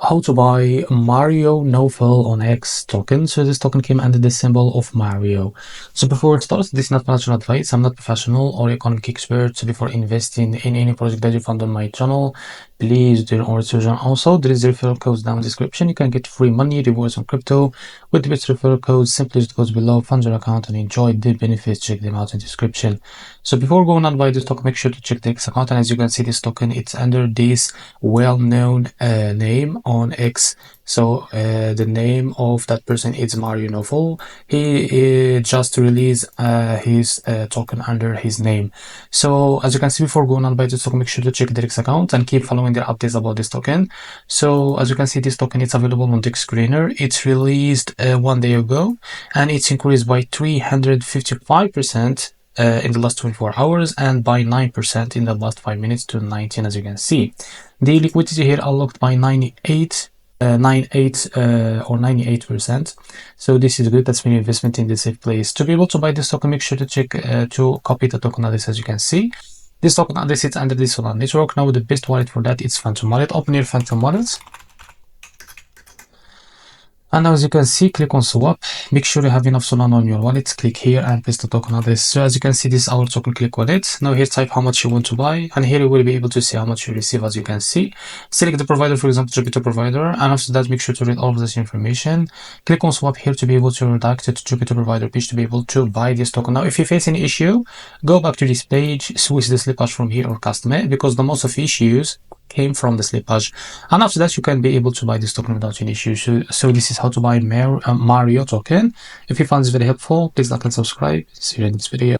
how to buy MarioNawfal on X token. So this token came under the symbol of Mario. So before it starts, this is not financial advice. I'm not professional or economic expert. So before investing in any project that you found on my channel, please do your own research. Also, there is a referral code down in the description. You can get free money rewards on crypto with the best referral code. Simply just goes below, fund your account and enjoy the benefits. Check them out in the description. So before going on buy this token, make sure to check the X account. And as you can see, this token, it's under this well-known name on X. So the name of that person is MarioNawfal. He just released his token under his name. So as you can see, before going on buy this token, make sure to check the X account and keep following the updates about this token. So as you can see, this token is available on the screener. It's released 1 day ago and it's increased by 355% in the last 24 hours and by 9% in the last 5 minutes to 19, as you can see. The liquidity here unlocked by 98%. So this is good. That's an investment in the safe place. To be able to buy this token, make sure to check to copy the token address. As you can see, this token address sits under the Solana network. Now the best wallet for that is Phantom Wallet. Open your Phantom Wallet. And now as you can see, click on swap. Make sure you have enough Solana on your wallet. Click here and paste the token address. So as you can see, this is our token. Click on it. Now here type how much you want to buy, and here you will be able to see how much you receive. As you can see, select the provider, for example Jupiter provider, and after that make sure to read all of this information. Click on swap here to be able to redact it to Jupiter provider page to be able to buy this token. Now if you face any issue, go back to this page, switch the slippage from here or custom it, because the most of issues came from the slippage, and after that you can be able to buy this token without any issues. So this is how to buy Mario token. If you found this very helpful, please like and subscribe. See you in this video.